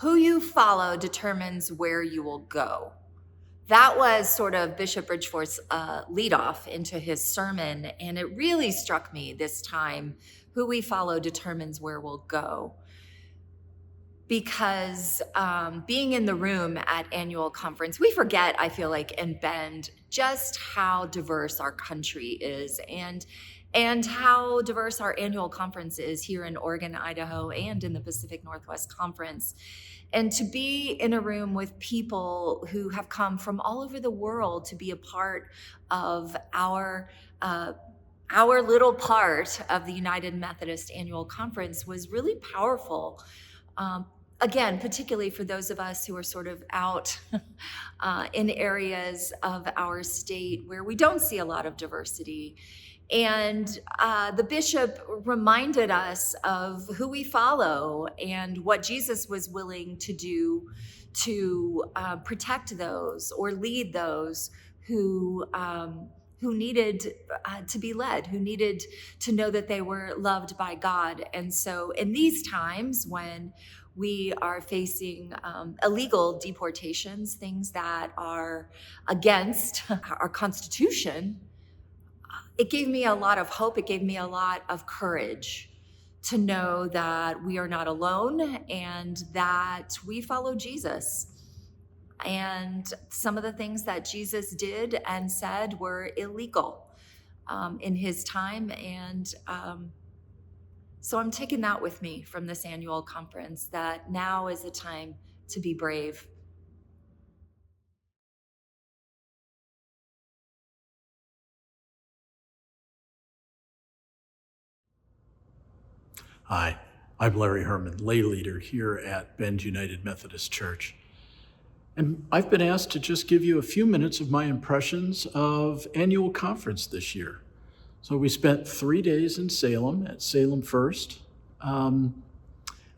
Who you follow determines where you will go. That was sort of Bishop Bridgeforth's leadoff into his sermon, and it really struck me this time. Who we follow determines where we'll go. Because being in the room at annual conference, we forget, I feel like, in Bend, just how diverse our country is and how diverse our annual conference is here in Oregon, Idaho, and in the Pacific Northwest Conference. And to be in a room with people who have come from all over the world to be a part of our little part of the United Methodist Annual Conference was really powerful. Again, particularly for those of us who are sort of out in areas of our state where we don't see a lot of diversity. And the bishop reminded us of who we follow and what Jesus was willing to do to protect those or lead those who needed to be led, who needed to know that they were loved by God. And so in these times when we are facing illegal deportations, things that are against our Constitution, it gave me a lot of hope. It gave me a lot of courage to know that we are not alone and that we follow Jesus. And some of the things that Jesus did and said were illegal in his time. And so I'm taking that with me from this annual conference, that now is the time to be brave. Hi, I'm Larry Herrmann, lay leader here at Bend United Methodist Church. And I've been asked to just give you a few minutes of my impressions of annual conference this year. So we spent 3 days in Salem at Salem First. And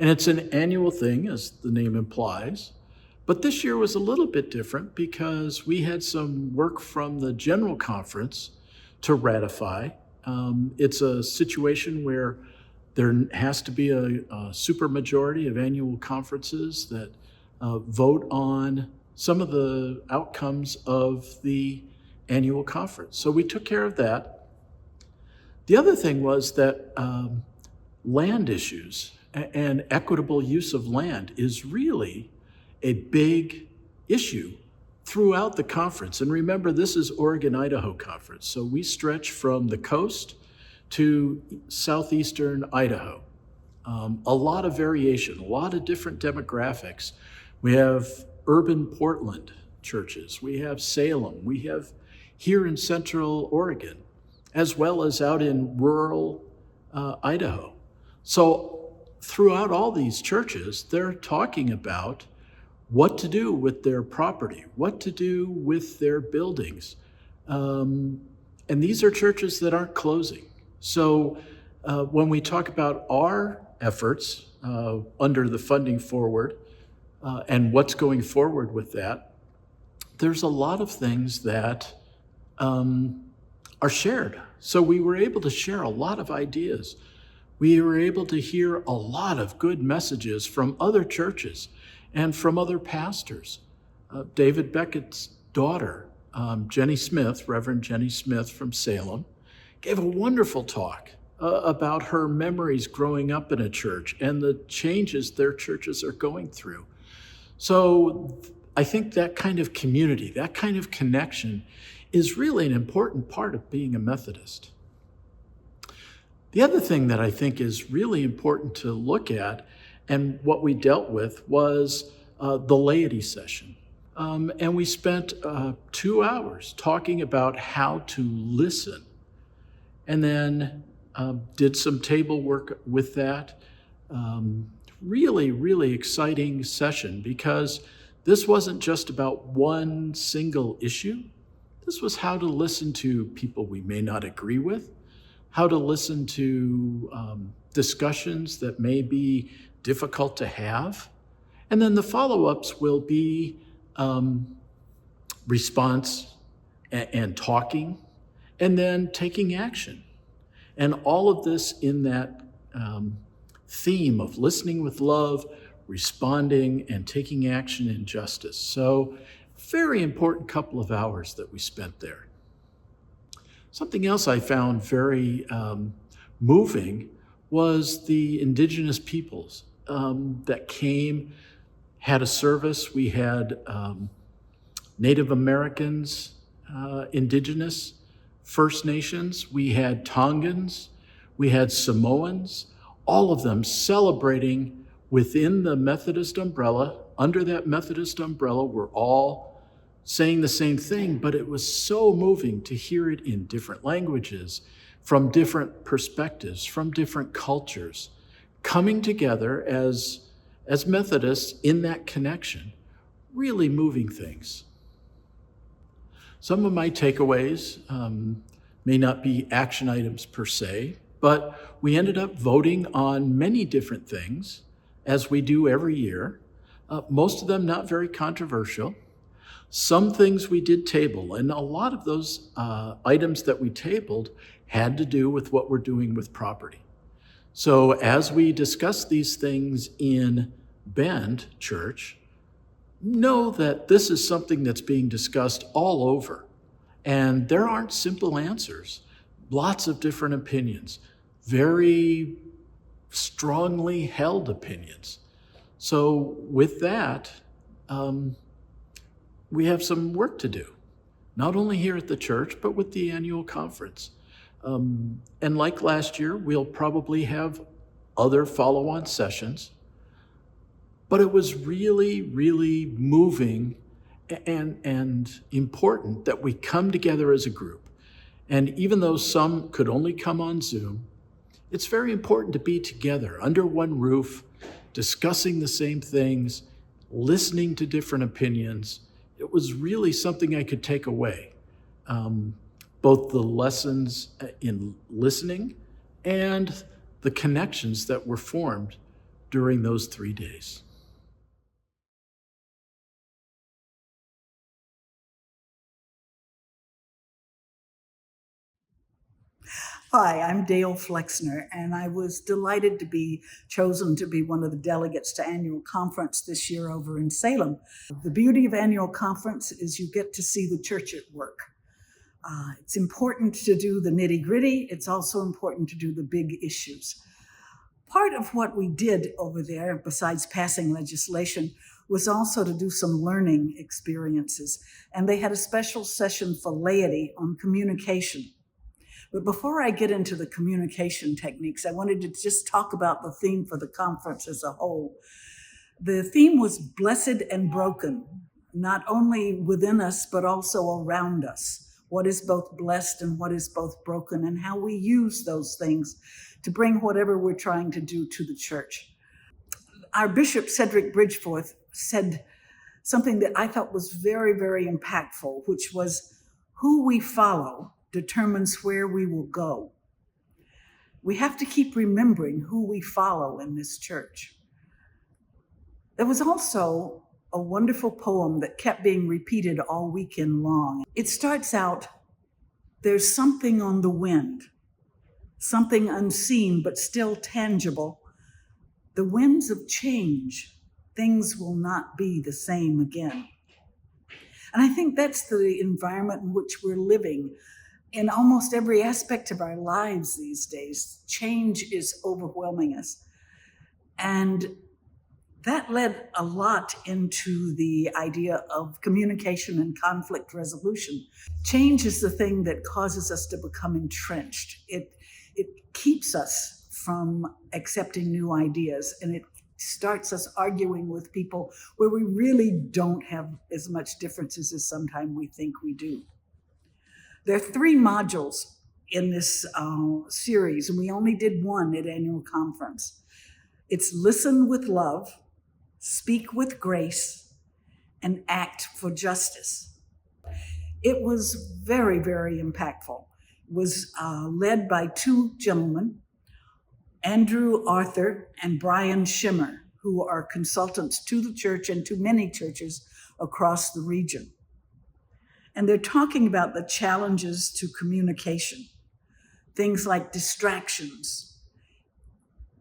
it's an annual thing, as the name implies. But this year was a little bit different because we had some work from the General Conference to ratify. It's a situation where there has to be a supermajority of annual conferences that vote on some of the outcomes of the annual conference. So we took care of that. The other thing was that land issues and equitable use of land is really a big issue throughout the conference. And remember, this is Oregon-Idaho Conference, so we stretch from the coast to southeastern Idaho. A lot of variation, a lot of different demographics. We have urban Portland churches, we have Salem, we have here in central Oregon, as well as out in rural Idaho. So throughout all these churches, they're talking about what to do with their property, what to do with their buildings. And these are churches that aren't closing. So when we talk about our efforts under the Funding Forward and what's going forward with that, there's a lot of things that are shared. So we were able to share a lot of ideas. We were able to hear a lot of good messages from other churches and from other pastors. David Beckett's daughter, Jenny Smith, Reverend Jenny Smith from Salem, gave a wonderful talk about her memories growing up in a church and the changes their churches are going through. So I think that kind of community, that kind of connection is really an important part of being a Methodist. The other thing that I think is really important to look at and what we dealt with was the laity session. And we spent 2 hours talking about how to listen, and then did some table work with that. Really, really exciting session because this wasn't just about one single issue. This was how to listen to people we may not agree with, how to listen to discussions that may be difficult to have. And then the follow-ups will be response and talking, and then taking action. And all of this in that theme of listening with love, responding and taking action in justice. So, very important couple of hours that we spent there. Something else I found very moving was the indigenous peoples that came, had a service. We had Native Americans, indigenous, First Nations, we had Tongans, we had Samoans, all of them celebrating within the Methodist umbrella. Under that Methodist umbrella, we're all saying the same thing, but it was so moving to hear it in different languages, from different perspectives, from different cultures, coming together as Methodists in that connection, really moving things. Some of my takeaways may not be action items per se, but we ended up voting on many different things, as we do every year, most of them not very controversial. Some things we did table, and a lot of those items that we tabled had to do with what we're doing with property. So as we discuss these things in Bend Church, know that this is something that's being discussed all over. And there aren't simple answers. Lots of different opinions, very strongly held opinions. So with that, we have some work to do, not only here at the church, but with the annual conference. And like last year, we'll probably have other follow-on sessions. But it was really, really moving and important that we come together as a group. And even though some could only come on Zoom, it's very important to be together under one roof, discussing the same things, listening to different opinions. It was really something I could take away, both the lessons in listening and the connections that were formed during those 3 days. Hi, I'm Dale Flexner, and I was delighted to be chosen to be one of the delegates to annual conference this year over in Salem. The beauty of annual conference is you get to see the church at work. It's important to do the nitty-gritty. It's also important to do the big issues. Part of what we did over there, besides passing legislation, was also to do some learning experiences. And they had a special session for laity on communication. But before I get into the communication techniques, I wanted to just talk about the theme for the conference as a whole. The theme was blessed and broken, not only within us, but also around us. What is both blessed and what is both broken, and how we use those things to bring whatever we're trying to do to the church. Our Bishop, Cedric Bridgeforth, said something that I thought was very, very impactful, which was, who we follow determines where we will go. We have to keep remembering who we follow in this church. There was also a wonderful poem that kept being repeated all weekend long. It starts out, there's something on the wind, something unseen but still tangible. The winds of change, things will not be the same again. And I think that's the environment in which we're living. In almost every aspect of our lives these days, change is overwhelming us. And that led a lot into the idea of communication and conflict resolution. Change is the thing that causes us to become entrenched. It keeps us from accepting new ideas, and it starts us arguing with people where we really don't have as much differences as sometimes we think we do. There are 3 modules in this series, and we only did one at annual conference. It's listen with love, speak with grace, and act for justice. It was very, very impactful. It was led by 2 gentlemen, Andrew Arthur and Brian Schimmer, who are consultants to the church and to many churches across the region. And they're talking about the challenges to communication, things like distractions,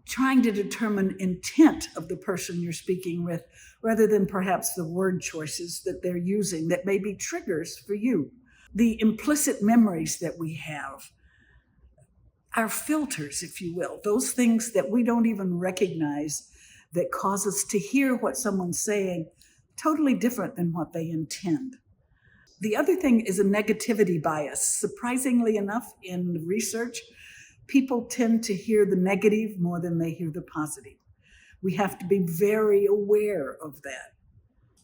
trying to determine intent of the person you're speaking with, rather than perhaps the word choices that they're using that may be triggers for you. The implicit memories that we have, our filters, if you will, those things that we don't even recognize that cause us to hear what someone's saying totally different than what they intend. The other thing is a negativity bias. Surprisingly enough, in research, people tend to hear the negative more than they hear the positive. We have to be very aware of that.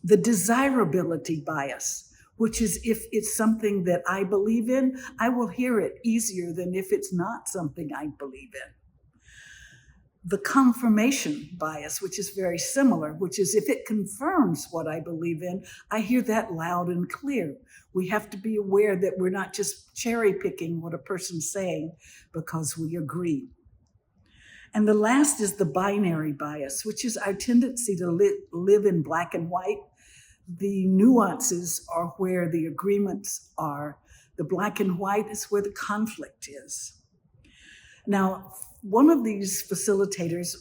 The desirability bias, which is if it's something that I believe in, I will hear it easier than if it's not something I believe in. The confirmation bias, which is very similar, which is if it confirms what I believe in, I hear that loud and clear. We have to be aware that we're not just cherry picking what a person's saying because we agree. And the last is the binary bias, which is our tendency to live in black and white. The nuances are where the agreements are. The black and white is where the conflict is. Now, one of these facilitators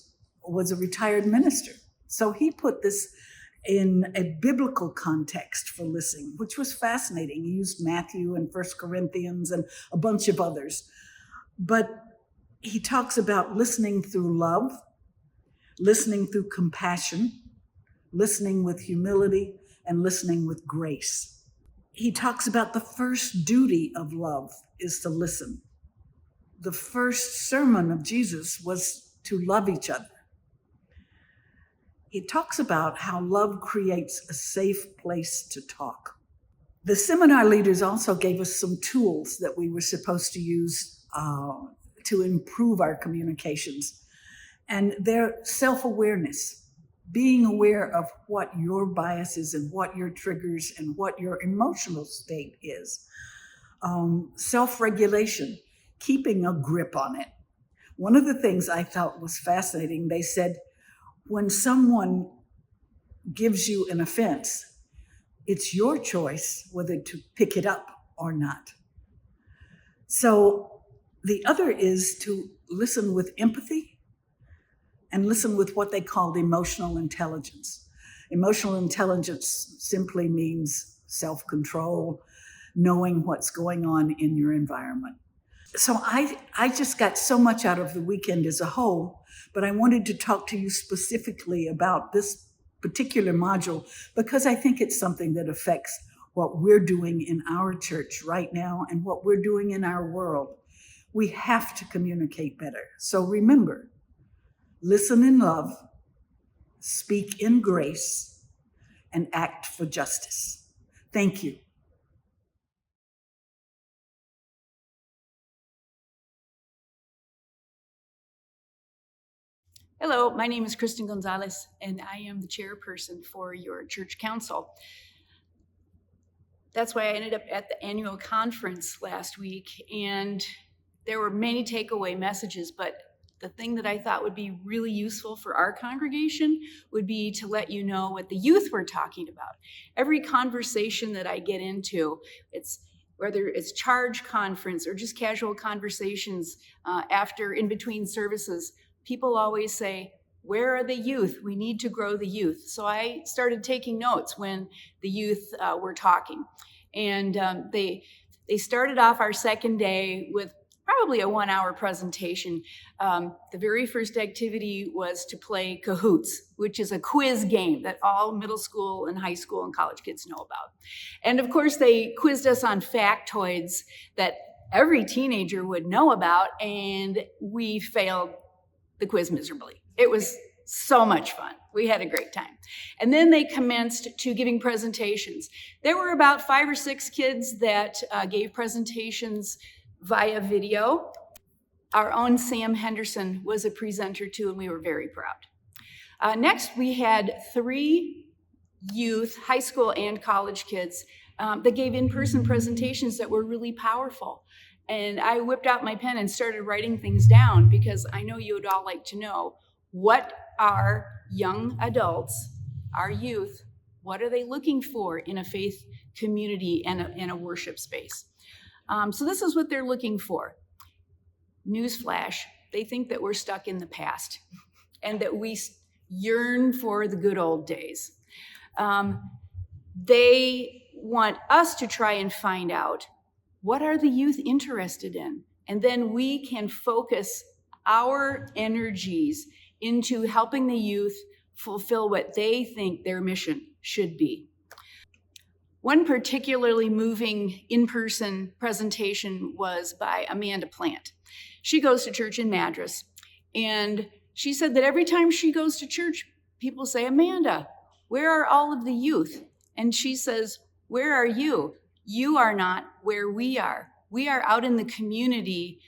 was a retired minister. So he put this in a biblical context for listening, which was fascinating. He used Matthew and 1 Corinthians and a bunch of others. But he talks about listening through love, listening through compassion, listening with humility, and listening with grace. He talks about the first duty of love is to listen. The first sermon of Jesus was to love each other. He talks about how love creates a safe place to talk. The seminar leaders also gave us some tools that we were supposed to use to improve our communications. And they're self-awareness, being aware of what your bias is and what your triggers and what your emotional state is. Self-regulation, keeping a grip on it. One of the things I thought was fascinating, they said, when someone gives you an offense, it's your choice whether to pick it up or not. So the other is to listen with empathy and listen with what they called emotional intelligence. Emotional intelligence simply means self-control, knowing what's going on in your environment. So I just got so much out of the weekend as a whole, but I wanted to talk to you specifically about this particular module because I think it's something that affects what we're doing in our church right now and what we're doing in our world. We have to communicate better. So remember, listen in love, speak in grace, and act for justice. Thank you. Hello, my name is Kristin Gonzalez, and I am the chairperson for your church council. That's why I ended up at the annual conference last week, and there were many takeaway messages, but the thing that I thought would be really useful for our congregation would be to let you know what the youth were talking about. Every conversation that I get into, whether it's charge conference or just casual conversations in between services, people always say, where are the youth? We need to grow the youth. So I started taking notes when the youth were talking. And they started off our second day with probably a 1-hour presentation. The very first activity was to play Cahoots, which is a quiz game that all middle school and high school and college kids know about. And of course, they quizzed us on factoids that every teenager would know about, and we failed the quiz miserably. It was so much fun. We had a great time. And then they commenced to giving presentations. There were about 5 or 6 kids that gave presentations via video. Our own Sam Henderson was a presenter too, and we were very proud. Next, we had 3 youth, high school and college kids that gave in-person presentations that were really powerful. And I whipped out my pen and started writing things down because I know you would all like to know, what are young adults, our youth, what are they looking for in a faith community and in a worship space? So this is what they're looking for. Newsflash, They think that we're stuck in the past and that we yearn for the good old days. They want us to try and find out, what are the youth interested in? And then we can focus our energies into helping the youth fulfill what they think their mission should be. One particularly moving in-person presentation was by Amanda Plant. She goes to church in Madras, and she said that every time she goes to church, people say, "Amanda, where are all of the youth?" And she says, "Where are you? You are not where we are. We are out in the community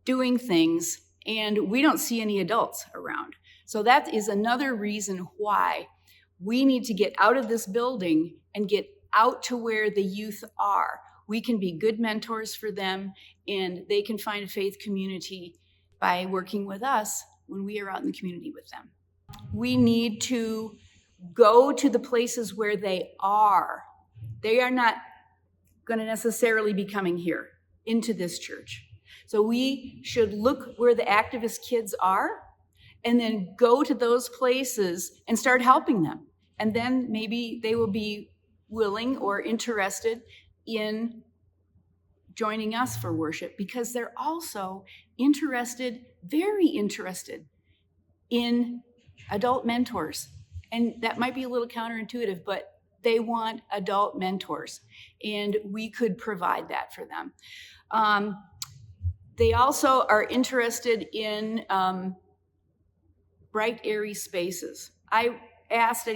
doing things, and we don't see any adults around." So that is another reason why we need to get out of this building and get out to where the youth are. We can be good mentors for them, and they can find a faith community by working with us when we are out in the community with them. We need to go to the places where they are. They are not going to necessarily be coming here into this church. So we should look where the activist kids are and then go to those places and start helping them. And then maybe they will be willing or interested in joining us for worship, because they're also interested, very interested in adult mentors. And that might be a little counterintuitive, but they want adult mentors, and we could provide that for them. They also are interested in bright, airy spaces. I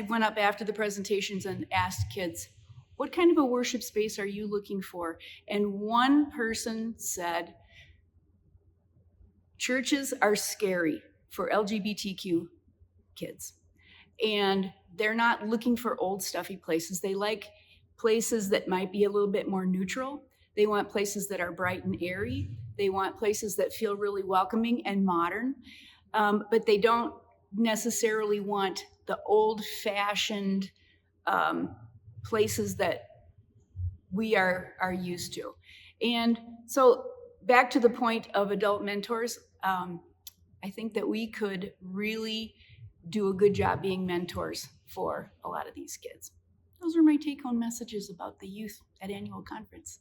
went up after the presentations and asked kids, what kind of a worship space are you looking for? And one person said, churches are scary for LGBTQ kids. And they're not looking for old, stuffy places. They like places that might be a little bit more neutral. They want places that are bright and airy. They want places that feel really welcoming and modern. But they don't necessarily want the old-fashioned places that we are used to. And so back to the point of adult mentors, I think that we could really do a good job being mentors for a lot of these kids. Those are my take-home messages about the youth at annual conference.